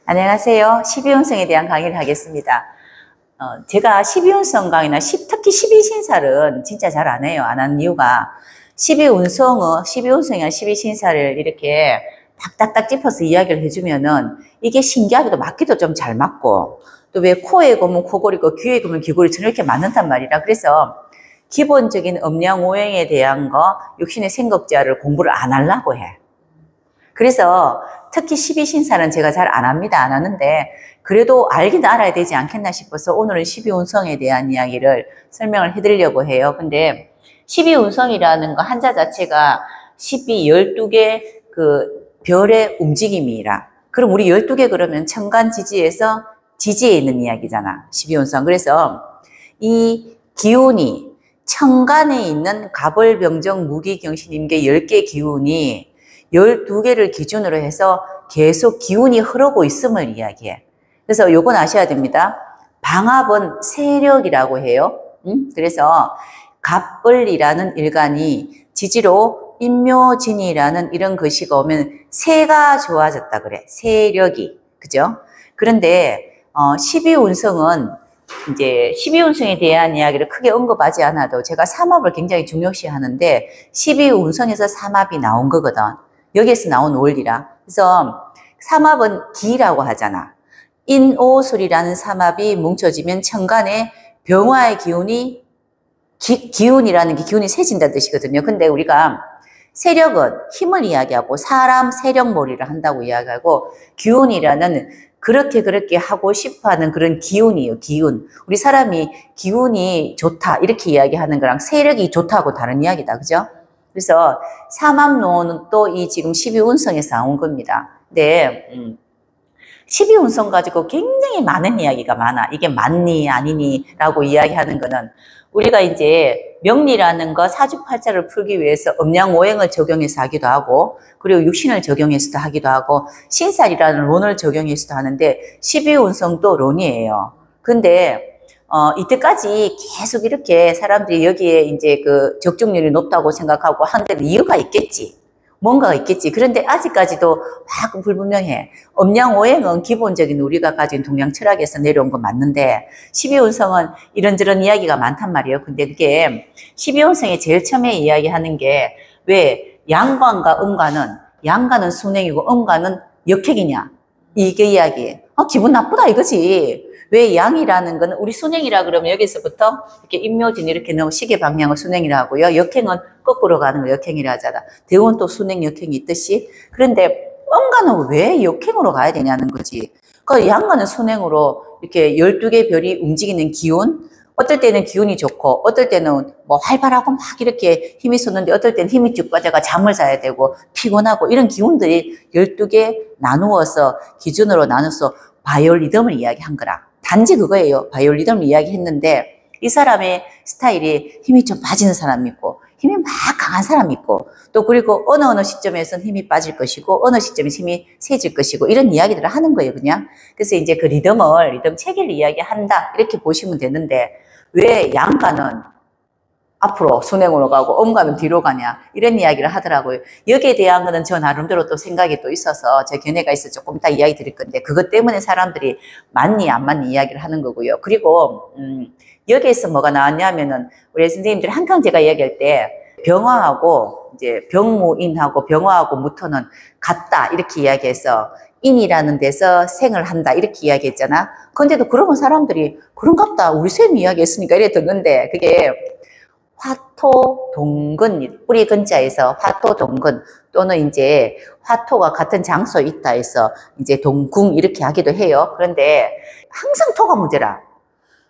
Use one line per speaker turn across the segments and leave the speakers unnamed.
안녕하세요. 12운성에 대한 강의를 하겠습니다. 제가 12운성 강의나 특히 12신살은 진짜 잘 안 해요. 안 하는 이유가 12운성이나 12신살을 이렇게 딱딱딱 짚어서 이야기를 해주면은 이게 신기하게도 맞기도 좀 잘 맞고 또 왜 코에 고면 코골이고 귀에 고면 귀골이처럼 이렇게 맞는단 말이라. 그래서 기본적인 음양오행에 대한 거 육신의 생각자를 공부를 안 하려고 해. 그래서 특히 12신사는 제가 잘 안 합니다. 안 하는데 그래도 알긴 알아야 되지 않겠나 싶어서 오늘은 12운성에 대한 이야기를 설명을 해드리려고 해요. 근데 12운성이라는 거 한자 자체가 12개 그 별의 움직임이라. 그럼 우리 12개 그러면 천간지지에서 지지에 있는 이야기잖아. 12운성. 그래서 이 기운이 천간에 있는 갑을병정 무기경신임계 10개 기운이 12개를 기준으로 해서 계속 기운이 흐르고 있음을 이야기해. 그래서 요건 아셔야 됩니다. 방합은 세력이라고 해요. 그래서 갑을이라는 일간이 지지로 인묘진이라는 이런 글씨가 오면 세가 좋아졌다 그래. 세력이. 그죠? 그런데 12운성은 이제 12운성에 대한 이야기를 크게 언급하지 않아도 제가 삼합을 굉장히 중요시 하는데 12운성에서 삼합이 나온 거거든. 여기에서 나온 원리라. 그래서 삼합은 기라고 하잖아. 인오술이라는 삼합이 뭉쳐지면 천간에 병화의 기운이 기운이라는 게 기운이 세진다는 뜻이거든요. 근데 우리가 세력은 힘을 이야기하고 사람 세력몰이를 한다고 이야기하고 기운이라는 그렇게 하고 싶어하는 그런 기운이에요. 기운. 우리 사람이 기운이 좋다 이렇게 이야기하는 거랑 세력이 좋다고 다른 이야기다. 그죠? 그래서 삼합론은 또 이 지금 12운성에서 나온 겁니다. 근데 12운성 가지고 굉장히 많은 이야기가 많아. 이게 맞니 아니니 라고 이야기하는 거는 우리가 이제 명리라는 거 사주팔자를 풀기 위해서 음양오행을 적용해서 하기도 하고 그리고 육신을 적용해서도 하기도 하고 신살이라는 론을 적용해서도 하는데 12운성도 론이에요. 근데 이때까지 계속 이렇게 사람들이 여기에 이제 그 적중률이 높다고 생각하고 한 데는 이유가 있겠지. 뭔가가 있겠지. 그런데 아직까지도 막 불분명해. 음양오행은 기본적인 우리가 가진 동양 철학에서 내려온 건 맞는데 12운성은 이런저런 이야기가 많단 말이에요. 근데 그게 12운성에 제일 처음에 이야기하는 게 왜 양관과 양관은 순행이고 음관은 역행이냐. 이게 이야기. 기분 나쁘다 이거지. 왜 양이라는 건 우리 순행이라 그러면 여기서부터 이렇게 임묘진 이렇게 넣은 시계 방향을 순행이라 하고요. 역행은 거꾸로 가는 거 역행이라 하잖아. 대원 또 순행 역행이 있듯이. 그런데 음간은 왜 역행으로 가야 되냐는 거지. 그 양간은 순행으로 이렇게 12개 별이 움직이는 기운. 어떨 때는 기운이 좋고 어떨 때는 뭐 활발하고 막 이렇게 힘이 솟는데 어떨 때는 힘이 쭉 빠져가 잠을 자야 되고 피곤하고 이런 기운들이 12개 나누어서 기준으로 나눠서 바이올리듬을 이야기한 거라. 단지 그거예요. 바이올리듬을 이야기했는데 이 사람의 스타일이 힘이 좀 빠지는 사람이 있고 힘이 막 강한 사람이 있고 또 그리고 어느 시점에서는 힘이 빠질 것이고 어느 시점에서 힘이 세질 것이고 이런 이야기들을 하는 거예요. 그냥. 그래서 이제 그 리듬 체계를 이야기한다 이렇게 보시면 되는데 왜 양가는 앞으로 순행으로 가고 음가는 뒤로 가냐 이런 이야기를 하더라고요. 여기에 대한 거는 저 나름대로 또 생각이 또 있어서 제 견해가 있어서 조금 이따 이야기 드릴 건데 그것 때문에 사람들이 맞니 안 맞니 이야기를 하는 거고요. 그리고 여기에서 뭐가 나왔냐면은 우리 선생님들이 항상 제가 이야기할 때 병화하고 이제 병무인하고 병화하고 무토는 같다 이렇게 이야기해서 인이라는 데서 생을 한다 이렇게 이야기했잖아. 근데도 그러면 사람들이 그런갑다 우리 쌤이 이야기했으니까 이래 듣는데 그게 화토동근 뿌리 근자에서 화토동근 또는 이제 화토가 같은 장소에 있다 해서 이제 동궁 이렇게 하기도 해요. 그런데 항상 토가 문제라.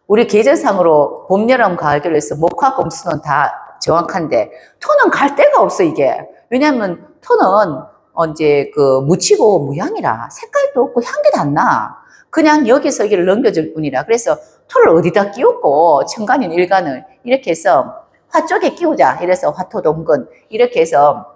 우리 계절상으로 봄, 여름, 가을, 겨울에서 목화, 금수는 다 정확한데 토는 갈 데가 없어 이게. 왜냐하면 토는 이제 그 묻히고 무향이라 색깔도 없고 향기도 안 나. 그냥 여기서 여기를 넘겨줄 뿐이라. 그래서 토를 어디다 끼웠고 천간인 일간을 이렇게 해서 화 쪽에 끼우자. 이래서 화토동근 이렇게 해서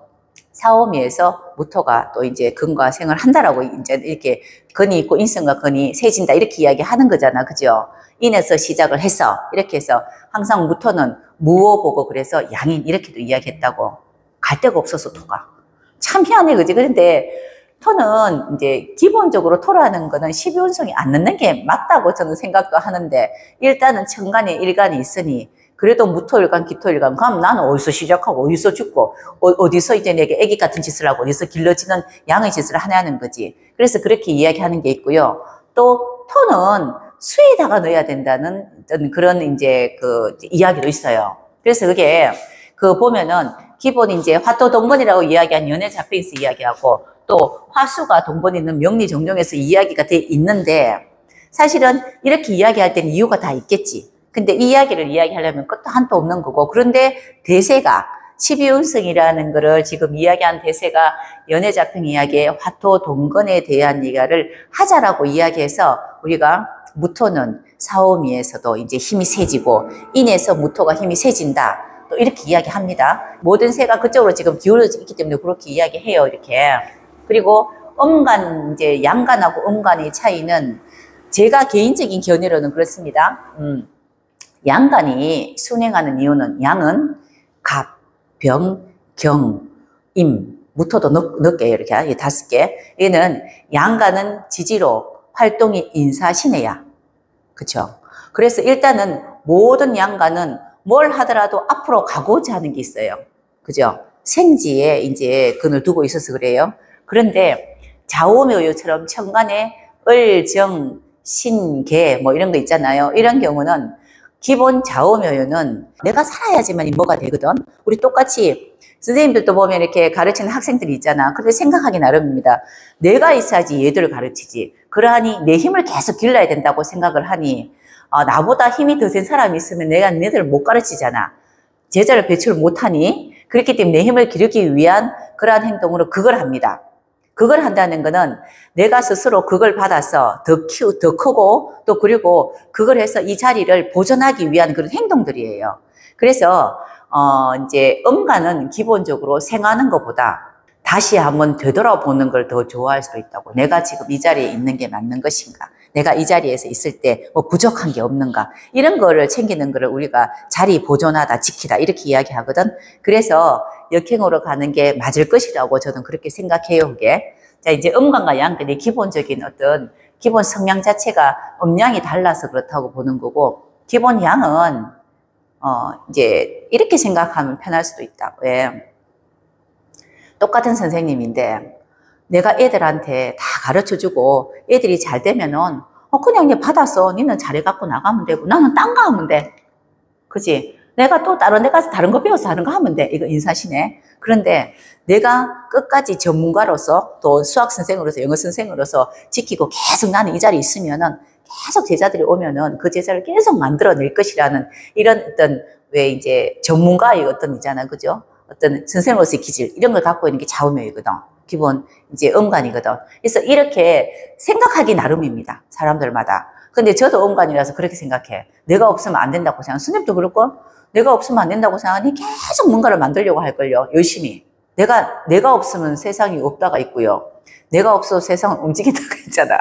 사오미에서 무토가 또 이제 근과 생을 한다라고 이제 이렇게 근이 있고 인성과 근이 세진다 이렇게 이야기하는 거잖아. 그죠? 인에서 시작을 해서 이렇게 해서 항상 무토는 무어 보고 그래서 양인 이렇게도 이야기했다고. 갈 데가 없어서 토가. 참 희한해 그지? 그런데 토는 이제 기본적으로 토라는 거는 12운성이 안 넣는 게 맞다고 저는 생각도 하는데, 일단은 천간에 일간이 있으니 그래도 무토일간 기토일간 그럼 나는 어디서 시작하고 어디서 죽고 어디서 이제 내게 애기 같은 짓을 하고 어디서 길러지는 양의 짓을 하냐는 거지. 그래서 그렇게 이야기하는 게 있고요. 또 토는 수에다가 넣어야 된다는 그런 이제 그 이야기도 있어요. 그래서 그게 그 보면은 기본 이제 화토 동본이라고 이야기한 연애 잡혀에서 이야기하고, 또 화수가 동본이 있는 명리정룡에서 이야기가 돼 있는데, 사실은 이렇게 이야기할 때는 이유가 다 있겠지. 근데 이 이야기를 이야기하려면 끝도 한도 없는 거고, 그런데 대세가 12운성이라는 거를 지금 이야기한 대세가 연애작품 이야기에 화토 동건에 대한 이야기를 하자라고 이야기해서, 우리가 무토는 사오미에서도 이제 힘이 세지고 인에서 무토가 힘이 세진다, 또 이렇게 이야기합니다. 모든 새가 그쪽으로 지금 기울어져 있기 때문에 그렇게 이야기해요, 이렇게. 그리고 음간, 이제 양간하고 음간의 차이는 제가 개인적인 견해로는 그렇습니다. 양간이 순행하는 이유는, 양은 갑, 병, 경, 임, 무토도 넣을게요. 이렇게 5개. 얘는 양간은 지지로 활동이 인사신해야. 그쵸? 그래서 일단은 모든 양간은 뭘 하더라도 앞으로 가고자 하는 게 있어요. 그죠? 생지에 이제 근을 두고 있어서 그래요. 그런데 좌우묘요처럼 천간에 을, 정, 신, 개 뭐 이런 거 있잖아요. 이런 경우는 기본 좌우묘요는 내가 살아야지만 뭐가 되거든. 우리 똑같이 선생님들도 보면 이렇게 가르치는 학생들이 있잖아. 근데 생각하기 나름입니다. 내가 있어야지 얘들을 가르치지. 그러하니 내 힘을 계속 길러야 된다고 생각을 하니, 나보다 힘이 더 센 사람이 있으면 내가 얘들을 못 가르치잖아. 제자를 배출을 못하니, 그렇기 때문에 내 힘을 기르기 위한 그러한 행동으로 그걸 합니다. 그걸 한다는 거는 내가 스스로 그걸 받아서 더 크고, 또 그리고 그걸 해서 이 자리를 보존하기 위한 그런 행동들이에요. 그래서 이제 음간은 기본적으로 생하는 것보다 다시 한번 되돌아보는 걸 더 좋아할 수도 있다고. 내가 지금 이 자리에 있는 게 맞는 것인가? 내가 이 자리에서 있을 때 뭐 부족한 게 없는가? 이런 거를 챙기는 거를 우리가 자리 보존하다, 지키다 이렇게 이야기하거든. 그래서 역행으로 가는 게 맞을 것이라고 저는 그렇게 생각해요, 그게. 자, 이제 음간과 양간의 기본적인 어떤 기본 성향 자체가 음양이 달라서 그렇다고 보는 거고, 기본 양은 이제 이렇게 생각하면 편할 수도 있다. 왜? 똑같은 선생님인데 내가 애들한테 다 가르쳐주고 애들이 잘 되면은 그냥 얘 받아서 니는 잘해갖고 나가면 되고 나는 딴 거 하면 돼. 그지? 내가 또 다른 데 가서 다른 거 배워서 하는 거 하면 돼. 이거 인사시네. 그런데 내가 끝까지 전문가로서 또 수학 선생으로서 영어 선생으로서 지키고 계속 나는 이 자리에 있으면은 계속 제자들이 오면은 그 제자를 계속 만들어낼 것이라는 이런 어떤 왜 이제 전문가의 어떤 있잖아. 그죠? 어떤 선생으로서의 기질 이런 걸 갖고 있는 게 좌우명이거든. 기본 이제 음간이거든. 그래서 이렇게 생각하기 나름입니다. 사람들마다. 근데 저도 음간이라서 그렇게 생각해. 내가 없으면 안 된다고 생각. 스님도 그럴걸? 내가 없으면 안 된다고 생각하니 계속 뭔가를 만들려고 할걸요. 열심히. 내가 없으면 세상이 없다가 있고요. 내가 없어도 세상은 움직인다가 있잖아.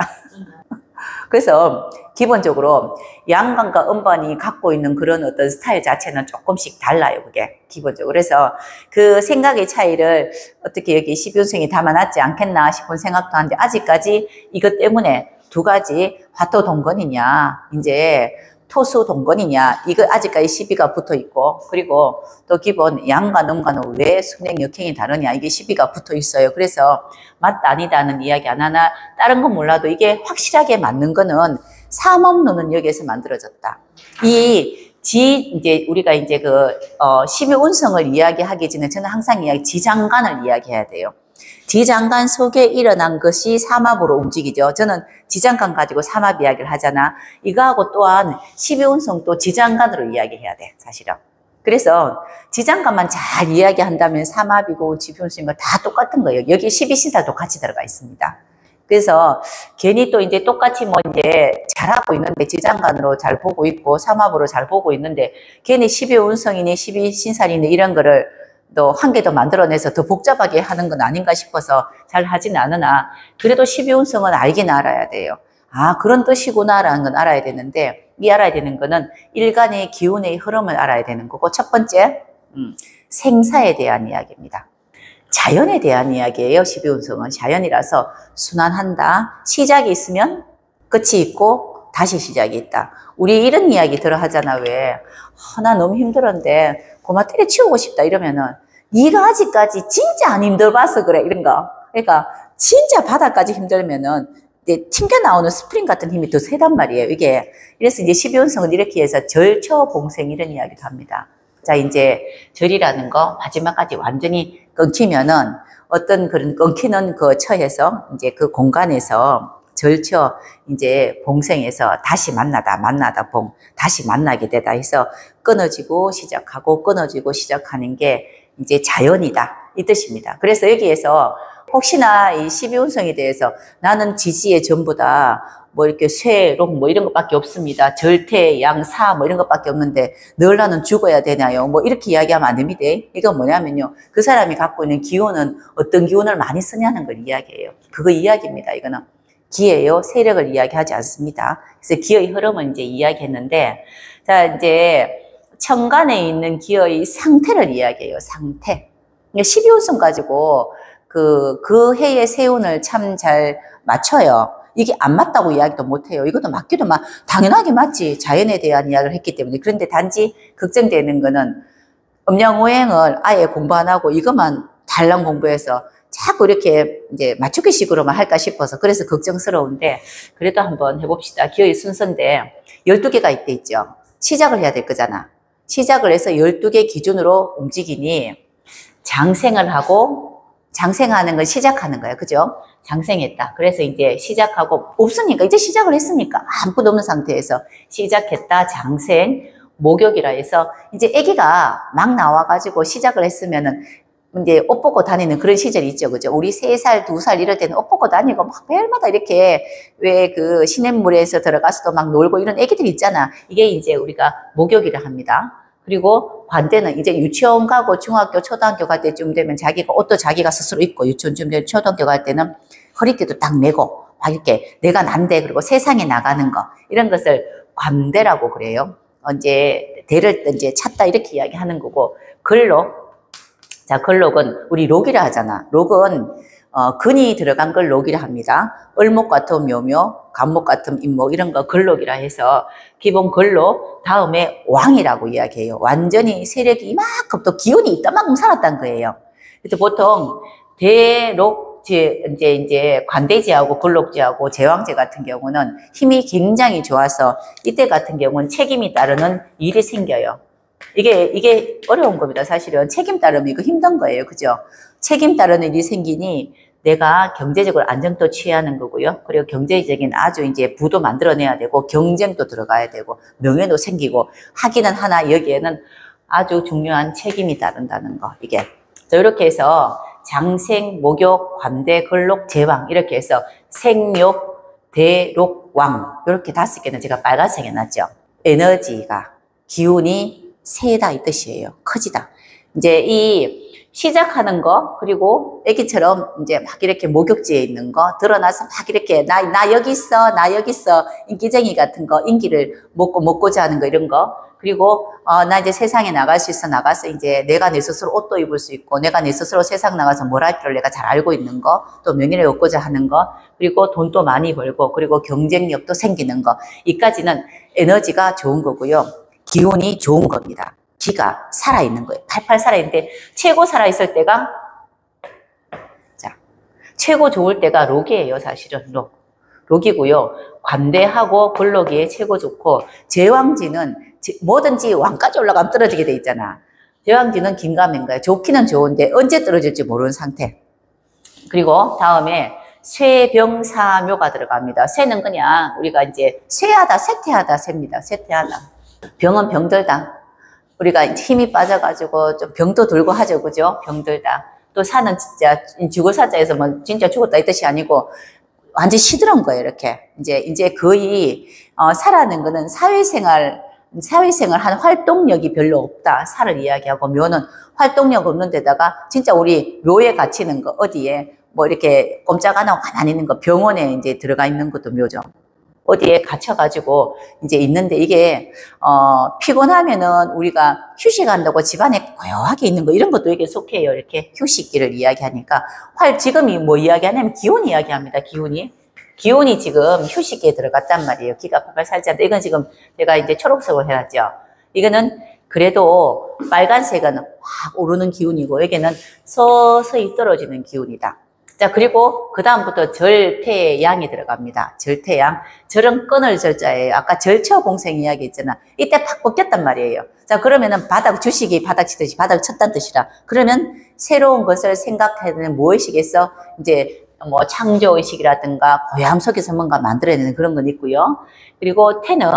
그래서 기본적으로 양간과 음반이 갖고 있는 그런 어떤 스타일 자체는 조금씩 달라요, 그게. 기본적으로. 그래서 그 생각의 차이를 어떻게 여기 12운성이 담아놨지 않겠나 싶은 생각도 하는데, 아직까지 이것 때문에 두 가지 화토 동건이냐, 이제 토수 동건이냐, 이거 아직까지 시비가 붙어 있고, 그리고 또 기본 양간, 음간은 왜 순행 역행이 다르냐, 이게 시비가 붙어 있어요. 그래서 맞다, 아니다는 이야기 안 하나, 다른 건 몰라도 이게 확실하게 맞는 거는 삼업론은 여기에서 만들어졌다. 이제 우리가 이제 12운성을 이야기하기 전에 저는 항상 지장간을 이야기해야 돼요. 지장간 속에 일어난 것이 삼합으로 움직이죠. 저는 지장간 가지고 삼합 이야기를 하잖아. 이거하고 또한 12운성도 지장간으로 이야기해야 돼, 사실은. 그래서 지장간만 잘 이야기한다면 삼합이고 12운성과 다 똑같은 거예요. 여기 12신살도 같이 들어가 있습니다. 그래서 괜히 또 이제 똑같이 뭐 이제 잘하고 있는데 지장간으로 잘 보고 있고 삼합으로 잘 보고 있는데 괜히 12운성이니 12신살이니 이런 거를 또 한 개 더 만들어내서 더 복잡하게 하는 건 아닌가 싶어서 잘 하지는 않으나, 그래도 12운성은 알긴 알아야 돼요. 아, 그런 뜻이구나라는 건 알아야 되는데, 이 알아야 되는 거는 일간의 기운의 흐름을 알아야 되는 거고, 첫 번째 생사에 대한 이야기입니다. 자연에 대한 이야기예요. 12운성은 자연이라서 순환한다. 시작이 있으면 끝이 있고 다시 시작이 있다. 우리 이런 이야기 들어 하잖아. 왜? 나 너무 힘들었는데 고마 때려치우고 싶다 이러면은 네가 아직까지 진짜 안 힘들어봐서 그래 이런 거. 그러니까 진짜 바닥까지 힘들면은 이제 튕겨 나오는 스프링 같은 힘이 더 세단 말이에요. 이게 그래서 이제 12운성은 이렇게 해서 절처봉생 이런 이야기도 합니다. 자, 이제 절이라는 거 마지막까지 완전히 끊기면은 어떤 그런 끊기는 그 처에서 이제 그 공간에서 절처 이제 봉생에서 다시 만나다 봉 다시 만나게 되다 해서 끊어지고 시작하고 끊어지고 시작하는 게 이제 자연이다 이 뜻입니다. 그래서 여기에서 혹시나 이 12운성에 대해서 나는 지지의 전부다 뭐 이렇게 쇠, 록 뭐 이런 것밖에 없습니다. 절태, 양사 뭐 이런 것밖에 없는데 늘 나는 죽어야 되나요? 뭐 이렇게 이야기하면 안 됩니다. 이건 뭐냐면요. 그 사람이 갖고 있는 기운은 어떤 기운을 많이 쓰냐는 걸 이야기해요. 그거 이야기입니다. 이거는 기예요. 세력을 이야기하지 않습니다. 그래서 기의 흐름을 이제 이야기했는데 자, 이제 천간에 있는 기의 상태를 이야기해요. 상태. 12운성 가지고 그 해의 세운을 참 잘 맞춰요. 이게 안 맞다고 이야기도 못해요. 이것도 맞기도 당연하게 맞지. 자연에 대한 이야기를 했기 때문에. 그런데 단지 걱정되는 거는 음양오행을 아예 공부 안 하고 이것만 달랑 공부해서 자꾸 이렇게 이제 맞추기식으로만 할까 싶어서 그래서 걱정스러운데 그래도 한번 해봅시다. 기의 순서인데 12개가 이때 있죠. 시작을 해야 될 거잖아. 시작을 해서 12개 기준으로 움직이니 장생을 하고 장생하는 건 시작하는 거예요. 그죠? 장생했다. 그래서 이제 시작하고 없으니까 이제 시작을 했으니까 아무것도 없는 상태에서 시작했다. 장생, 목욕이라 해서 이제 아기가 막 나와가지고 시작을 했으면은 이제 옷 벗고 다니는 그런 시절이 있죠. 그죠? 우리 3살, 2살 이럴 때는 옷 벗고 다니고 막 매일마다 이렇게 왜 그 시냇물에서 들어가서도 막 놀고 이런 아기들이 있잖아. 이게 이제 우리가 목욕이라 합니다. 그리고 반대는 이제 유치원 가고 중학교, 초등학교 갈 때쯤 되면 자기가 옷도 자기가 스스로 입고 유치원쯤 되면 초등학교 갈 때는 허리띠도 딱 메고 막 이렇게 내가 난데 그리고 세상에 나가는 거 이런 것을 관대라고 그래요. 이제 대를 이제 찾다 이렇게 이야기하는 거고 근록. 자, 근록은 우리 록이라 하잖아. 록은 근이 들어간 걸 록이라 합니다. 을목 같은 묘묘, 간목 같은 임목 이런 거 근록이라 해서 기본 근록 다음에 왕이라고 이야기해요. 완전히 세력이 이만큼 또 기운이 있다만큼 살았다는 거예요. 그래서 보통 대록 이제 관대지하고 근록지하고 제왕제 같은 경우는 힘이 굉장히 좋아서 이때 같은 경우는 책임이 따르는 일이 생겨요. 이게 어려운 겁니다. 사실은 책임 따르면 이거 힘든 거예요. 그죠? 책임 따르는 일이 생기니 내가 경제적으로 안정도 취하는 거고요. 그리고 경제적인 아주 이제 부도 만들어내야 되고 경쟁도 들어가야 되고 명예도 생기고 하기는 하나 여기에는 아주 중요한 책임이 따른다는 거. 이게 이렇게 해서 장생, 목욕, 관대, 근록, 제왕 이렇게 해서 생욕, 대록, 왕 이렇게 5개는 제가 빨간색에 놨죠. 에너지가 기운이 세다 이 뜻이에요. 커지다. 이제 이 시작하는 거 그리고 애기처럼 이제 막 이렇게 목욕지에 있는 거 드러나서 막 이렇게 나 여기 있어 나 여기 있어 인기쟁이 같은 거 인기를 먹고자 하는 거 이런 거 그리고 나 이제 세상에 나갈 수 있어 나가서 이제 내가 내 스스로 옷도 입을 수 있고 내가 내 스스로 세상 나가서 뭘 할 줄을 내가 잘 알고 있는 거 또 명예를 얻고자 하는 거 그리고 돈도 많이 벌고 그리고 경쟁력도 생기는 거 이까지는 에너지가 좋은 거고요. 기운이 좋은 겁니다. 기가 살아있는 거예요. 팔팔 살아있는데 최고 살아있을 때가 자 최고 좋을 때가 록이에요. 사실은 록이고요. 관대하고 근록이 최고 좋고 제왕지는 뭐든지 왕까지 올라가면 떨어지게 돼 있잖아. 제왕지는 긴가민가요. 좋기는 좋은데 언제 떨어질지 모르는 상태. 그리고 다음에 쇠병사묘가 들어갑니다. 쇠는 그냥 우리가 이제 쇠하다 쇠퇴하다 쇠입니다. 쇠퇴하다. 병은 병들다. 우리가 힘이 빠져가지고 좀 병도 들고 하죠. 그죠? 병들다. 또 사는 진짜 죽을 사자에서 뭐 진짜 죽었다 이 뜻이 아니고 완전 시들한 거예요. 이렇게. 이제 거의, 사라는 거는 사회생활 한 활동력이 별로 없다. 사를 이야기하고 묘는 활동력 없는 데다가 진짜 우리 묘에 갇히는 거 어디에 뭐 이렇게 꼼짝 안 하고 가만히 있는 거 병원에 이제 들어가 있는 것도 묘죠. 어디에 갇혀가지고 이제 있는데 이게, 피곤하면은 우리가 휴식한다고 집안에 고요하게 있는 거 이런 것도 이게 속해요. 이렇게 휴식기를 이야기하니까. 지금이 뭐 이야기하냐면 기운 이야기합니다. 기운이 지금 휴식기에 들어갔단 말이에요. 기가 팔팔 살지 않다. 이건 지금 제가 이제 초록색으로 해놨죠. 이거는 그래도 빨간색은 확 오르는 기운이고 여기는 서서히 떨어지는 기운이다. 자, 그리고 그 다음부터 절태양이 들어갑니다. 절태양. 절은 끊을 절자예요. 아까 절처봉생 이야기 있잖아. 이때 팍 벗겼단 말이에요. 자, 그러면은 주식이 바닥 치듯이 바닥 쳤다는 뜻이라. 그러면 새로운 것을 생각하는 무의식에서 이제 뭐 창조의식이라든가 고요함 속에서 뭔가 만들어내는 그런 건 있고요. 그리고 태는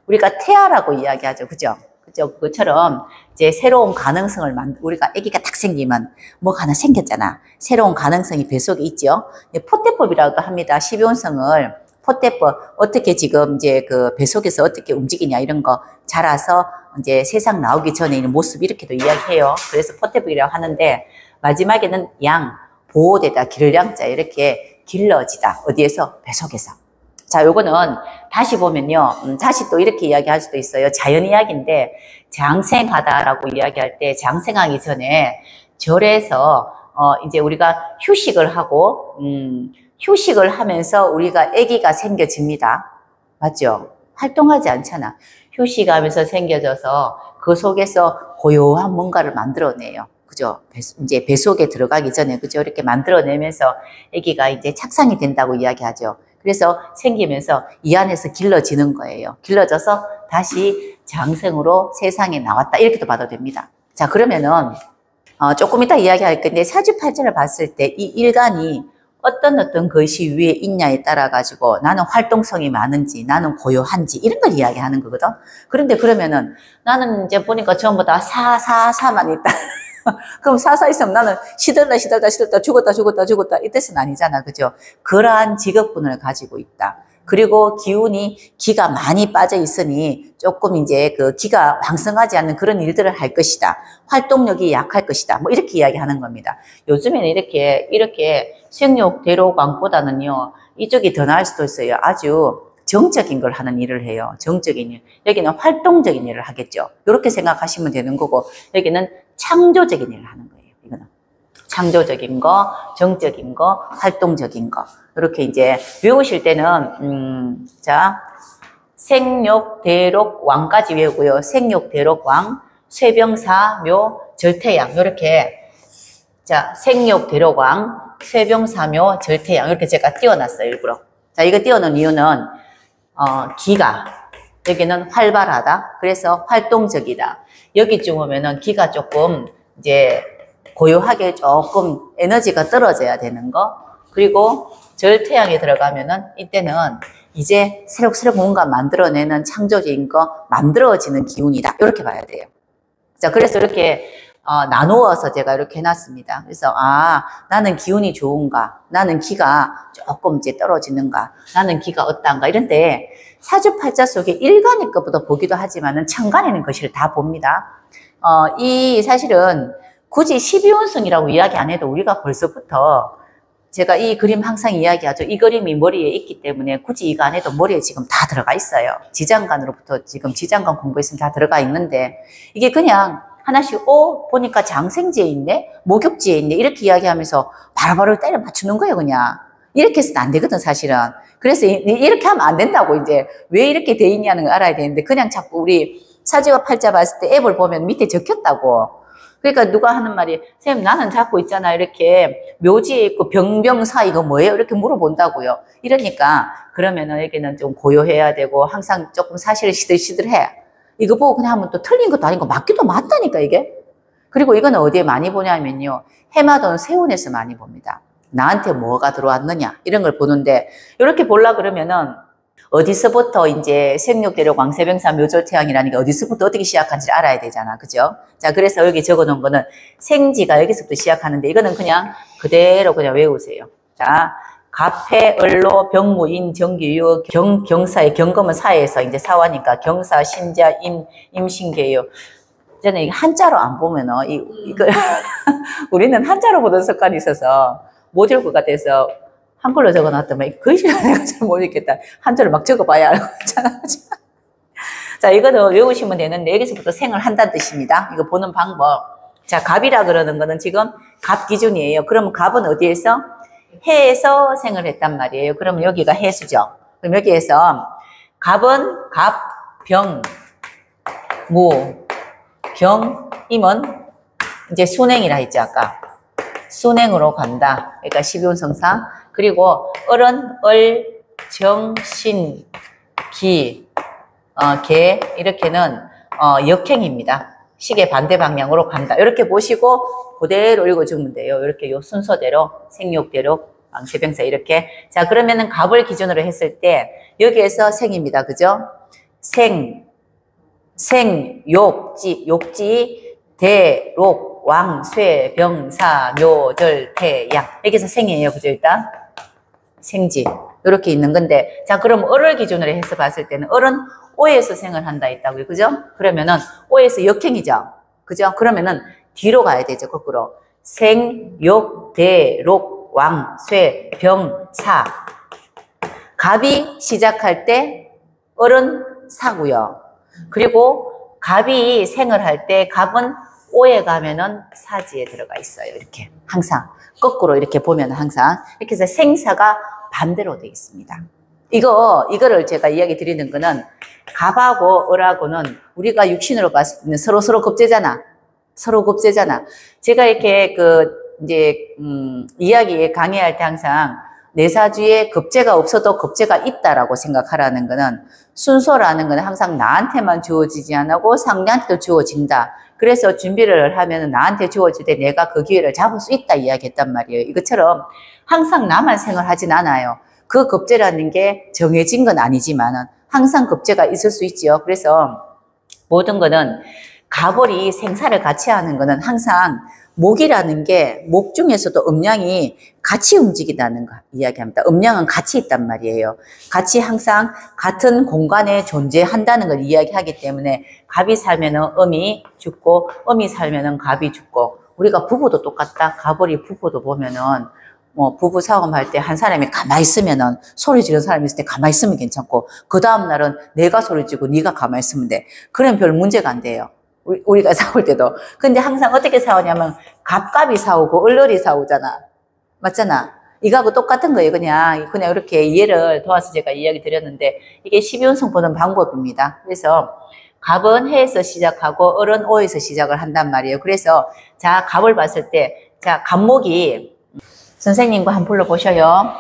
우리가 태아라고 이야기하죠. 그죠? 그것처럼 이제 새로운 가능성을 우리가 아기가 딱 생기면 뭐가 하나 생겼잖아. 새로운 가능성이 뱃속에 있죠. 포태법이라고 합니다. 12혼성을 포태법 어떻게 지금 이제 그 뱃속에서 어떻게 움직이냐 이런 거 자라서 이제 세상 나오기 전에 있는 모습 이렇게도 이야기해요. 그래서 포태법이라고 하는데 마지막에는 양 보호되다 기를 양자 이렇게 길러지다. 어디에서? 뱃속에서. 자, 요거는 다시 보면요. 다시 또 이렇게 이야기할 수도 있어요. 자연 이야기인데 장생하다라고 이야기할 때 장생하기 전에 절에서 이제 우리가 휴식을 하고 휴식을 하면서 우리가 아기가 생겨집니다. 맞죠? 활동하지 않잖아. 휴식하면서 생겨져서 그 속에서 고요한 뭔가를 만들어내요. 그죠? 이제 뱃속에 들어가기 전에 그죠? 이렇게 만들어내면서 아기가 이제 착상이 된다고 이야기하죠. 그래서 생기면서 이 안에서 길러지는 거예요. 길러져서 다시 장생으로 세상에 나왔다. 이렇게도 봐도 됩니다. 자, 그러면은 조금 이따 이야기할 건데 사주팔자를 봤을 때 이 일간이 어떤 것이 위에 있냐에 따라 가지고 나는 활동성이 많은지 나는 고요한지 이런 걸 이야기하는 거거든. 그런데 그러면은 나는 이제 보니까 전부 다 사만 있다. 그럼 사사 있으면 나는 시들다 죽었다 이 뜻은 아니잖아. 그죠? 그러한 직업군을 가지고 있다. 그리고 기가 많이 빠져 있으니 조금 이제 그 기가 왕성하지 않는 그런 일들을 할 것이다. 활동력이 약할 것이다. 뭐 이렇게 이야기하는 겁니다. 요즘에는 이렇게 생육 대로광보다는요, 이쪽이 더 나을 수도 있어요. 아주 정적인 걸 하는 일을 해요. 정적인 일. 여기는 활동적인 일을 하겠죠. 이렇게 생각하시면 되는 거고, 여기는 창조적인 일을 하는 거예요. 이거는. 창조적인 거, 정적인 거, 활동적인 거. 이렇게 이제 외우실 때는, 자, 생욕, 대록, 왕까지 외우고요. 생욕, 대록, 왕, 쇠병사, 묘, 절태양. 이렇게. 자, 생욕, 대록, 왕, 쇠병사묘, 절태양. 이렇게 제가 띄워놨어요, 일부러. 자, 이거 띄워놓은 이유는, 기가, 여기는 활발하다. 그래서 활동적이다. 여기쯤 오면은 기가 조금 이제 고요하게 조금 에너지가 떨어져야 되는 거. 그리고 절태양에 들어가면은 이때는 이제 새록새록 뭔가 만들어내는 창조적인 거 만들어지는 기운이다. 이렇게 봐야 돼요. 자, 그래서 이렇게 나누어서 제가 이렇게 해놨습니다. 그래서 나는 기운이 좋은가, 나는 기가 조금 이제 떨어지는가, 나는 기가 어떤가 이런데 사주팔자 속에 일간일 것보다 보기도 하지만은 천간에는 것을 다 봅니다. 사실은 굳이 12혼성이라고 이야기 안 해도 우리가 벌써부터 제가 이 그림 항상 이야기하죠. 이 그림이 머리에 있기 때문에 굳이 이거 안 해도 머리에 지금 다 들어가 있어요. 지장간으로부터 지금 지장간 공부했으면 다 들어가 있는데 이게 그냥 하나씩 보니까 장생지에 있네? 목욕지에 있네? 이렇게 이야기하면서 바로바로 때려 맞추는 거예요, 그냥. 이렇게 해서는 안 되거든, 사실은. 그래서 이렇게 하면 안 된다고, 이제. 왜 이렇게 돼 있냐는 걸 알아야 되는데, 그냥 자꾸 우리 사주와 팔자 봤을 때 앱을 보면 밑에 적혔다고. 그러니까 누가 하는 말이, 선생님, 나는 자꾸 있잖아. 이렇게 묘지에 있고 병병사 이거 뭐예요? 이렇게 물어본다고요. 이러니까, 그러면은 여기는 좀 고요해야 되고, 항상 조금 사실 시들시들해. 이거 보고 그냥 하면 또 틀린 것도 아니고 맞기도 맞다니까, 이게. 그리고 이거는 어디에 많이 보냐면요. 해마돈 세운에서 많이 봅니다. 나한테 뭐가 들어왔느냐, 이런 걸 보는데, 이렇게 보려 그러면은, 어디서부터 이제 생육대력 왕세병사 묘절태양이라는 게 어디서부터 어떻게 시작한지 알아야 되잖아. 그죠? 자, 그래서 여기 적어 놓은 거는 생지가 여기서부터 시작하는데, 이거는 그냥 그대로 그냥 외우세요. 자, 가패, 을로, 병무인, 정규유, 경사의 경금은 사에서 이제 사화니까 경사, 신자, 임신계유. 저는 이게 한자로 안 보면은, 이거, 우리는 한자로 보던 습관이 있어서 못 읽을 것 같아서 한글로 적어놨더만 글씨를 내가 잘 모르겠다. 한자를 막 적어봐야 알잖아. 자, 이거는 외우시면 되는데 여기서부터 생을 한다는 뜻입니다. 이거 보는 방법. 자, 갑이라 그러는 거는 지금 갑 기준이에요. 그러면 갑은 어디에서? 해에서 생을 했단 말이에요. 그러면 여기가 해수죠. 그럼 여기에서 갑은 갑, 병, 무, 경, 임은 이제 순행이라 했죠, 아까. 순행으로 간다. 그러니까 12운성사. 그리고 을은 을, 정, 신, 기, 개, 이렇게는 역행입니다. 시계 반대 방향으로 간다. 이렇게 보시고 그대로 읽어주면 돼요. 이렇게 요 순서대로, 생육대로, 왕세병사 이렇게. 자, 그러면은 갑을 기준으로 했을 때 여기에서 생입니다. 그죠? 생, 욕지, 대, 록, 왕, 쇠, 병, 사, 묘, 절, 태, 양. 여기서 생이에요. 그죠? 일단 생지. 이렇게 있는 건데, 자, 그럼 을을 기준으로 해서 봤을 때는 을은 오에서 생을 한다 했다고요. 그죠? 그러면은 오에서 역행이죠. 그죠? 그러면은 뒤로 가야 되죠. 거꾸로. 생, 욕, 대, 록, 왕, 쇠, 병, 사. 갑이 시작할 때 을은 사고요. 그리고 갑이 생을 할 때 갑은 오에 가면은 사지에 들어가 있어요. 이렇게 항상 거꾸로 이렇게 보면 항상 이렇게 해서 생사가 반대로 되어 있습니다. 이거를 제가 이야기 드리는 거는 갑하고 을하고는 우리가 육신으로 봤을 때는 서로 겁재잖아. 서로 겁재잖아. 제가 이렇게 이야기 강의할 때 항상 내사주에 겁재가 없어도 겁재가 있다라고 생각하라는 거는 순서라는 거는 항상 나한테만 주어지지 않고 상대한테도 주어진다. 그래서 준비를 하면 나한테 주어질 때 내가 그 기회를 잡을 수 있다 이야기했단 말이에요. 이것처럼 항상 나만 생활하진 않아요. 그 겁재라는 게 정해진 건 아니지만은 항상 겁재가 있을 수 있지요. 그래서 모든 거는 갑을이 생사를 같이 하는 거는 항상 목이라는 게 목 중에서도 음양이 같이 움직인다는 거 이야기합니다. 음양은 같이 있단 말이에요. 같이 항상 같은 공간에 존재한다는 걸 이야기하기 때문에 갑이 살면은 음이 죽고 음이 살면은 갑이 죽고 우리가 부부도 똑같다. 갑을이 부부도 보면은 뭐 부부 싸움할 때 한 사람이 가만히 있으면은 소리 지르는 사람이 있을 때 가만히 있으면 괜찮고 그 다음 날은 내가 소리 지르고 네가 가만히 있으면 돼. 그럼 별 문제가 안 돼요. 우리가 싸울 때도. 근데 항상 어떻게 싸우냐면 갑갑이 싸우고 을을이 싸우잖아. 맞잖아. 이거하고 똑같은 거예요. 그냥 이렇게 이해를 도와서 제가 이야기 드렸는데 이게 12운성 보는 방법입니다. 그래서 갑은 해에서 시작하고 을은 오에서 시작을 한단 말이에요. 그래서 자, 갑을 봤을 때 자, 갑목이 선생님과 한번 불러보셔요.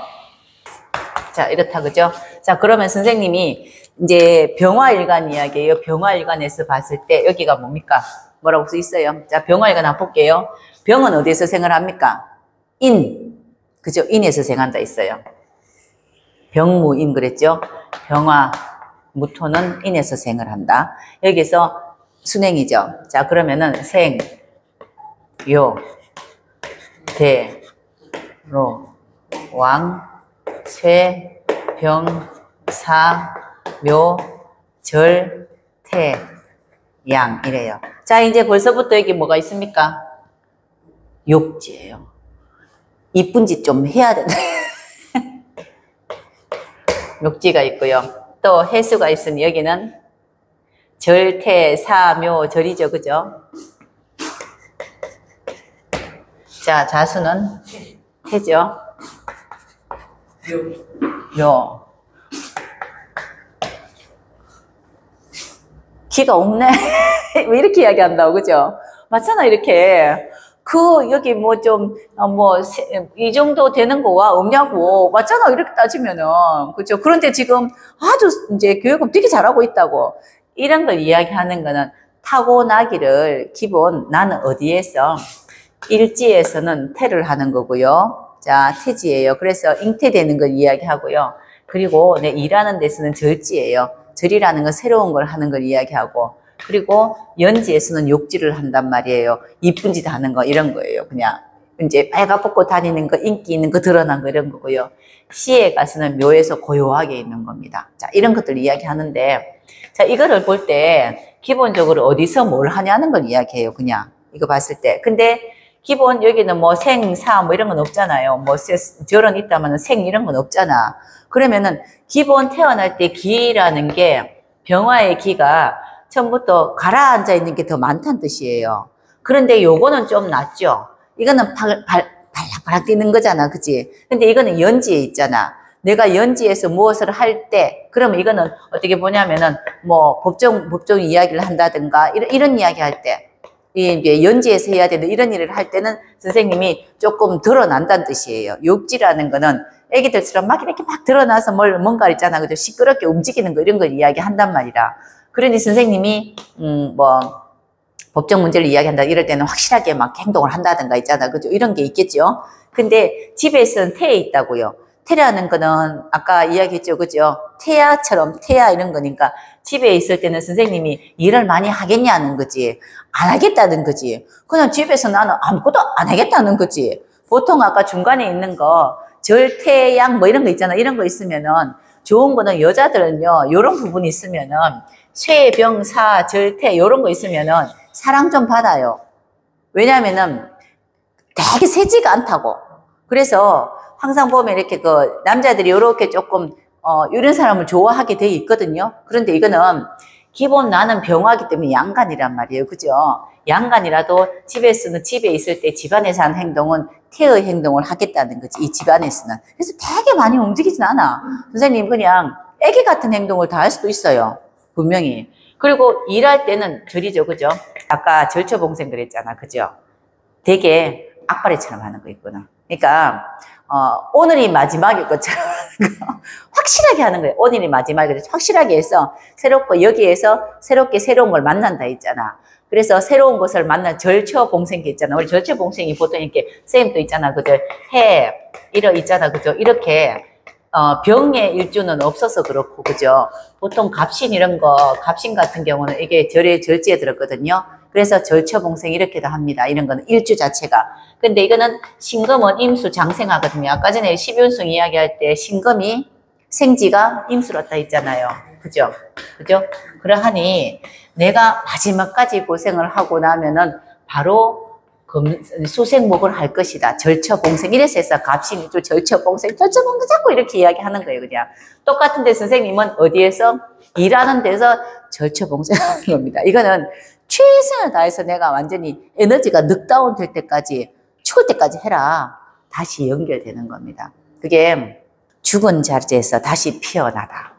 자, 이렇다, 그죠? 자, 그러면 선생님이 이제 병화일간 이야기예요. 병화일간에서 봤을 때 여기가 뭡니까? 뭐라고 써 있어요? 자, 병화일간 한번 볼게요. 병은 어디에서 생활합니까? 인. 그죠? 인에서 생한다 있어요. 병무인 그랬죠? 병화, 무토는 인에서 생을 한다. 여기서 순행이죠. 자, 그러면은 생, 요, 대, 로, 왕, 쇠, 병, 사, 묘, 절, 태, 양 이래요. 자, 이제 벌써부터 여기 뭐가 있습니까? 욕지예요. 이쁜 짓 좀 해야 된다. 욕지가 있고요. 또 해수가 있으니 여기는 절, 태, 사, 묘, 절이죠. 그죠? 자, 자수는 태죠. 묘. 기가 없네. 왜 이렇게 이야기한다고, 그죠? 맞잖아, 이렇게. 여기 이 정도 되는 거와 없냐고. 맞잖아, 이렇게 따지면은. 그죠? 그런데 지금 아주 이제 교육은 되게 잘하고 있다고. 이런 걸 이야기하는 거는 타고나기를 기본 나는 어디에서? 일지에서는 태를 하는 거고요. 자, 태지예요. 그래서 잉태되는 걸 이야기하고요. 그리고 내 일하는 데서는 절지예요. 절이라는 건 새로운 걸 하는 걸 이야기하고 그리고 연지에서는 욕지를 한단 말이에요. 이쁜 짓 하는 거 이런 거예요. 그냥 이제 빨가벗고 다니는 거 인기 있는 거 드러난 거 이런 거고요. 시에 가서는 묘에서 고요하게 있는 겁니다. 자, 이런 것들 이야기하는데 자, 이거를 볼 때 기본적으로 어디서 뭘 하냐는 걸 이야기해요. 그냥 이거 봤을 때. 근데 기본 여기는 뭐 생, 사 뭐 이런 건 없잖아요. 뭐 절은 있다면 생 이런 건 없잖아. 그러면은 기본 태어날 때 기라는 게 병화의 기가 처음부터 가라앉아 있는 게 더 많다는 뜻이에요. 그런데 요거는 좀 낫죠. 이거는 발락발락 뛰는 거잖아. 그치? 근데 이거는 연지에 있잖아. 내가 연지에서 무엇을 할 때, 그러면 이거는 어떻게 보냐면은 뭐 법정 이야기를 한다든가 이런 이야기 할 때, 이게 연지에서 해야 되는 이런 일을 할 때는 선생님이 조금 드러난다는 뜻이에요. 욕지라는 거는 애기들처럼 막 이렇게 막 드러나서 뭔가 있잖아. 그죠? 시끄럽게 움직이는 거 이런 걸 이야기한단 말이라. 그러니 선생님이 뭐 법정 문제를 이야기한다 이럴 때는 확실하게 막 행동을 한다든가 있잖아. 그죠? 이런 게 있겠죠. 근데 집에서는 태에 있다고요. 태라는 거는 아까 이야기했죠. 그죠? 태아 이런 거니까 집에 있을 때는 선생님이 일을 많이 하겠냐는 거지. 안 하겠다는 거지. 그냥 집에서 나는 아무것도 안 하겠다는 거지. 보통 아까 중간에 있는 거 절태양 뭐 이런 거 있잖아. 이런 거 있으면은 좋은 거는 여자들은요. 요런 부분이 있으면은 쇠병사 절태 요런 거 있으면은 사랑 좀 받아요. 왜냐면은 되게 세지가 않다고. 그래서 항상 보면 이렇게 그 남자들이 이렇게 조금 이런 사람을 좋아하게 돼 있거든요. 그런데 이거는 기본 나는 병화기 때문에 양간이란 말이에요. 그죠? 양간이라도 집에서는 집에 있을 때 집안에서 하는 행동은 태의 행동을 하겠다는 거지. 이 집안에서는. 그래서 되게 많이 움직이진 않아. 선생님 그냥 애기 같은 행동을 다 할 수도 있어요. 분명히. 그리고 일할 때는 절이죠. 그죠? 아까 절처봉생 그랬잖아. 그죠? 되게 악바리처럼 하는 거 있구나. 그러니까 오늘이 마지막일 것처럼 하는 거. 확실하게 하는 거예요. 오늘이 마지막일 것 확실하게 해서 새롭고 여기에서 새롭게 새로운 걸 만난다 있잖아. 그래서 새로운 것을 만난 절처봉생이 있잖아. 우리 절처봉생이 보통 이렇게 쌤도 있잖아. 그죠? 이러 있잖아. 그죠? 이렇게 병의 일주는 없어서 그렇고, 그죠? 보통 갑신 이런 거, 갑신 같은 경우는 이게 절지에 들었거든요. 그래서 절처봉생 이렇게도 합니다. 이런 거는 일주 자체가. 근데 이거는 신금은 임수 장생하거든요. 아까 전에 십윤승 이야기할 때 신금이 생지가 임수로 따 있잖아요. 그죠? 그죠? 그러하니 내가 마지막까지 고생을 하고 나면은 바로 수생목을 할 것이다. 절처봉생. 이래서 해서 갑신이 또 절처봉생 자꾸 이렇게 이야기하는 거예요. 그냥. 똑같은데 선생님은 어디에서? 일하는 데서 절처봉생 하는 겁니다. 이거는 최선을 다해서 내가 완전히 에너지가 넉다운 될 때까지, 죽을 때까지 해라. 다시 연결되는 겁니다. 그게 죽은 자리에서 다시 피어나다.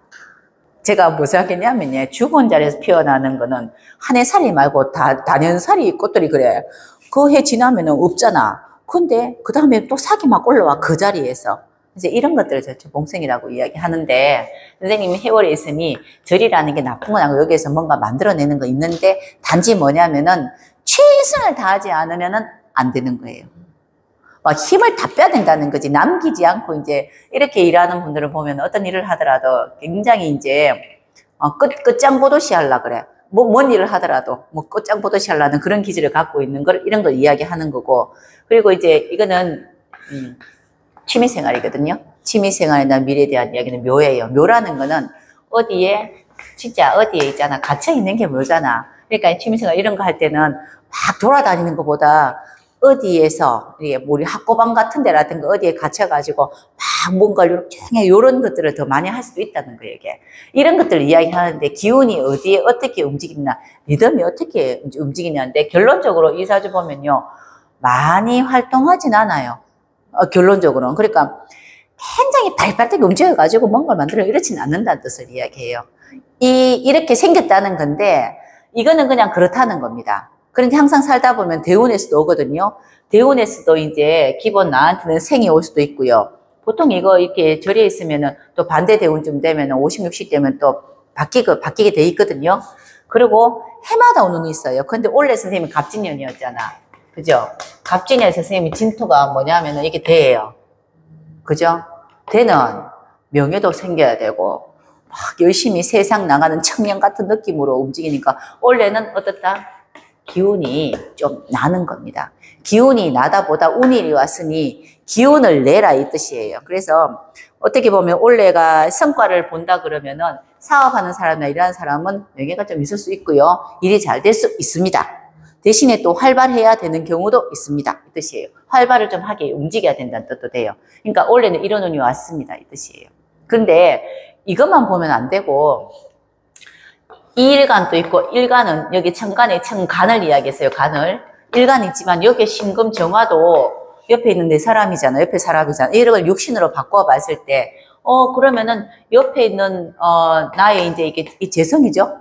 제가 무슨 하겠냐면요. 죽은 자리에서 피어나는 거는 한 해살이 말고 다년살이 꽃들이 그래. 그 해 지나면은 없잖아. 근데 그 다음에 또 삭이 막 올라와. 그 자리에서. 이제 이런 것들을 절처봉생이라고 이야기하는데, 선생님이 해월에 있으니 절이라는 게 나쁜 건 아니고 여기에서 뭔가 만들어내는 거 있는데, 단지 뭐냐면은 최선을 다하지 않으면은 안 되는 거예요. 막 힘을 다 빼야 된다는 거지. 남기지 않고 이제 이렇게 일하는 분들을 보면 어떤 일을 하더라도 굉장히 이제 끝장보듯이 하려 그래. 뭔 일을 하더라도 끝장보듯이 하려는 그런 기질을 갖고 있는 걸 이런 걸 이야기하는 거고. 그리고 이제 이거는 취미생활이거든요. 취미생활이나 미래에 대한 이야기는 묘예요. 묘라는 거는 진짜 어디에 있잖아. 갇혀있는 게 묘잖아. 그러니까 취미생활 이런 거 할 때는 막 돌아다니는 것보다 어디에서, 우리 학고방 같은 데라든가 어디에 갇혀가지고 막 뭔가를 이런 것들을 더 많이 할 수도 있다는 거예요, 이게. 이런 것들을 이야기하는데 기운이 어디에 어떻게 움직이나, 리듬이 어떻게 움직이냐인데 결론적으로 이 사주 보면요. 많이 활동하진 않아요. 결론적으로는. 그러니까 굉장히 발빠르게 움직여가지고 뭔가를 만들어 이렇지는 않는다는 뜻을 이야기해요. 이렇게 생겼다는 건데 이거는 그냥 그렇다는 겁니다. 그런데 항상 살다 보면 대운에서도 오거든요. 대운에서도 이제 기본 나한테는 생이 올 수도 있고요. 보통 이거 이렇게 절에 있으면은 또 반대 대운쯤 되면은 50, 60 되면 또 바뀌게 돼 있거든요. 그리고 해마다 오는 게 있어요. 근데 원래 선생님이 갑진년이었잖아. 그죠? 갑진년에서 선생님이 진토가 뭐냐면은 이게 대예요. 그죠? 대는 명예도 생겨야 되고 막 열심히 세상 나가는 청년 같은 느낌으로 움직이니까 원래는 어떻다? 기운이 좀 나는 겁니다. 기운이 나다 보다 운이 왔으니 기운을 내라 이 뜻이에요. 그래서 어떻게 보면 올해가 성과를 본다 그러면은 사업하는 사람이나 일하는 사람은 명예가 좀 있을 수 있고요. 일이 잘 될 수 있습니다. 대신에 또 활발해야 되는 경우도 있습니다. 이 뜻이에요. 활발을 좀 하게 움직여야 된다는 뜻도 돼요. 그러니까 원래는 이런 운이 왔습니다. 이 뜻이에요. 근데 이것만 보면 안 되고 이일간도 있고 일간은 여기 천간에 천간을 이야기했어요. 간을. 일간이 있지만 여기 신금 정화도 옆에 있는 내 사람이잖아. 옆에 사람이잖아. 이걸 육신으로 바꿔 봤을 때 그러면은 옆에 있는 나의 이제 이게 이 재성이죠.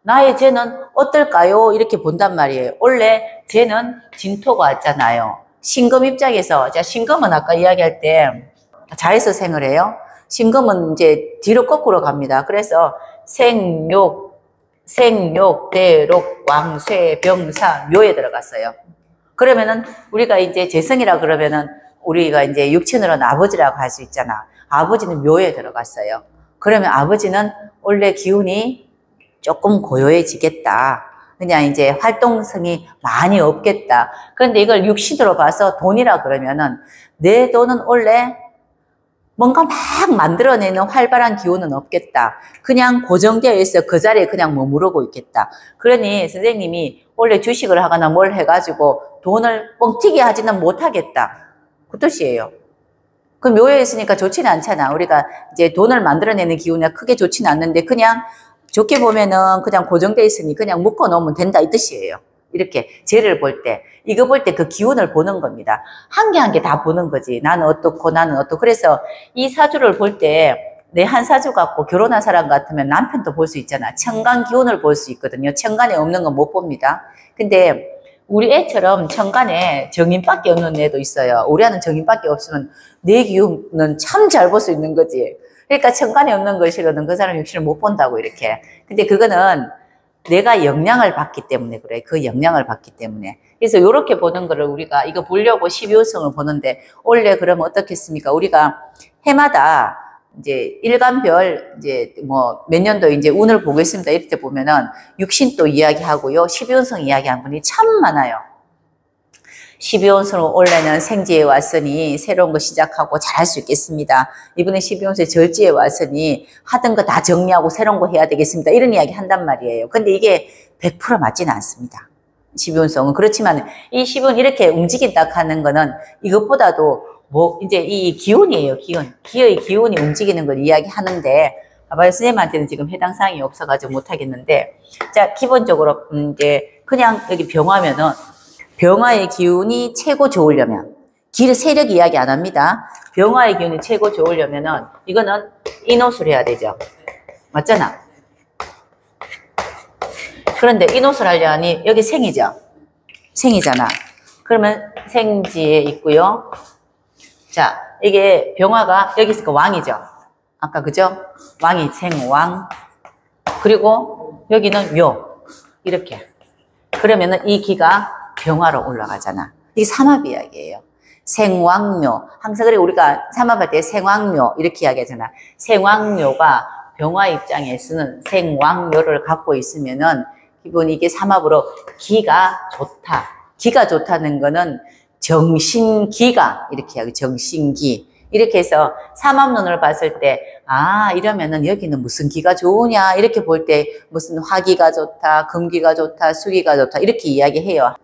나의 쟤는 어떨까요? 이렇게 본단 말이에요. 원래 쟤는 진토가 왔잖아요. 신금 입장에서, 자, 신금은 아까 이야기할 때 자에서 생을 해요. 신금은 이제 뒤로 거꾸로 갑니다. 그래서 생욕, 대록, 왕쇠, 병사, 묘에 들어갔어요. 그러면은 우리가 이제 재성이라 그러면은 우리가 이제 육친으로는 아버지라고 할 수 있잖아. 아버지는 묘에 들어갔어요. 그러면 아버지는 원래 기운이 조금 고요해지겠다. 그냥 이제 활동성이 많이 없겠다. 그런데 이걸 육신으로 봐서 돈이라 그러면은 내 돈은 원래 뭔가 막 만들어내는 활발한 기운은 없겠다. 그냥 고정되어 있어 그 자리에 그냥 머무르고 있겠다. 그러니 선생님이 원래 주식을 하거나 뭘 해가지고 돈을 뻥튀기 하지는 못하겠다. 그 뜻이에요. 그 묘에 있으니까 좋지는 않잖아. 우리가 이제 돈을 만들어내는 기운이 크게 좋지는 않는데 그냥 좋게 보면은 그냥 고정되어 있으니 그냥 묶어 놓으면 된다 이 뜻이에요. 이렇게 재를 볼 때, 이거 볼 때 그 기운을 보는 겁니다. 한 개 한 개 다 보는 거지. 나는 어떻고 나는 어떻고. 그래서 이 사주를 볼 때 내 한 사주 같고 결혼한 사람 같으면 남편도 볼 수 있잖아. 천간 기운을 볼 수 있거든요. 천간에 없는 건 못 봅니다. 근데 우리 애처럼 천간에 정인밖에 없는 애도 있어요. 우리 애는 정인밖에 없으면 내 기운은 참 잘 볼 수 있는 거지. 그러니까 천간에 없는 것이로는 그 사람 육신을 못 본다고 이렇게. 근데 그거는 내가 영향을 받기 때문에 그래. 그 영향을 받기 때문에. 그래서 이렇게 보는 거를 우리가 이거 보려고 12호성을 보는데 원래 그러면 어떻겠습니까? 우리가 해마다 이제 일간별 이제 뭐 몇 년도 이제 운을 보겠습니다. 이럴 때 보면은 육신도 이야기하고요. 12호성 이야기하는 분이 참 많아요. 12혼수로 올해는 생지에 왔으니 새로운 거 시작하고 잘할 수 있겠습니다. 이번에 12혼수에 절지에 왔으니 하던 거 다 정리하고 새로운 거 해야 되겠습니다. 이런 이야기 한단 말이에요. 근데 이게 100% 맞지는 않습니다. 12혼성은. 그렇지만 이 12혼 이렇게 움직인다 하는 거는 이것보다도 뭐 이제 이 기운이에요. 기의 기운이 움직이는 걸 이야기하는데 아마 선생님한테는 지금 해당 사항이 없어가지고 못하겠는데 자 기본적으로 이제 그냥 여기 병화면은 병화의 기운이 최고 좋으려면 길 세력 이야기 안 합니다. 병화의 기운이 최고 좋으려면은 이거는 인옷을 해야 되죠. 맞잖아. 그런데 인옷을 하려니 여기 생이죠. 생이잖아. 그러면 생지에 있고요. 자, 이게 병화가 여기 있으니까 왕이죠. 아까 그죠? 왕이 생왕. 그리고 여기는 묘. 이렇게. 그러면은 이 기가 병화로 올라가잖아. 이게 삼합 이야기예요. 생왕묘. 항상 그래 우리가 삼합할 때 생왕묘 이렇게 이야기하잖아. 생왕묘가 병화 입장에서는 생왕묘를 갖고 있으면은 기본 이게 삼합으로 기가 좋다. 기가 좋다는 거는 정신기가 이렇게 하고 정신기. 이렇게 해서 삼합론을 봤을 때 이러면은 여기는 무슨 기가 좋으냐 이렇게 볼 때 무슨 화기가 좋다, 금기가 좋다, 수기가 좋다 이렇게 이야기해요.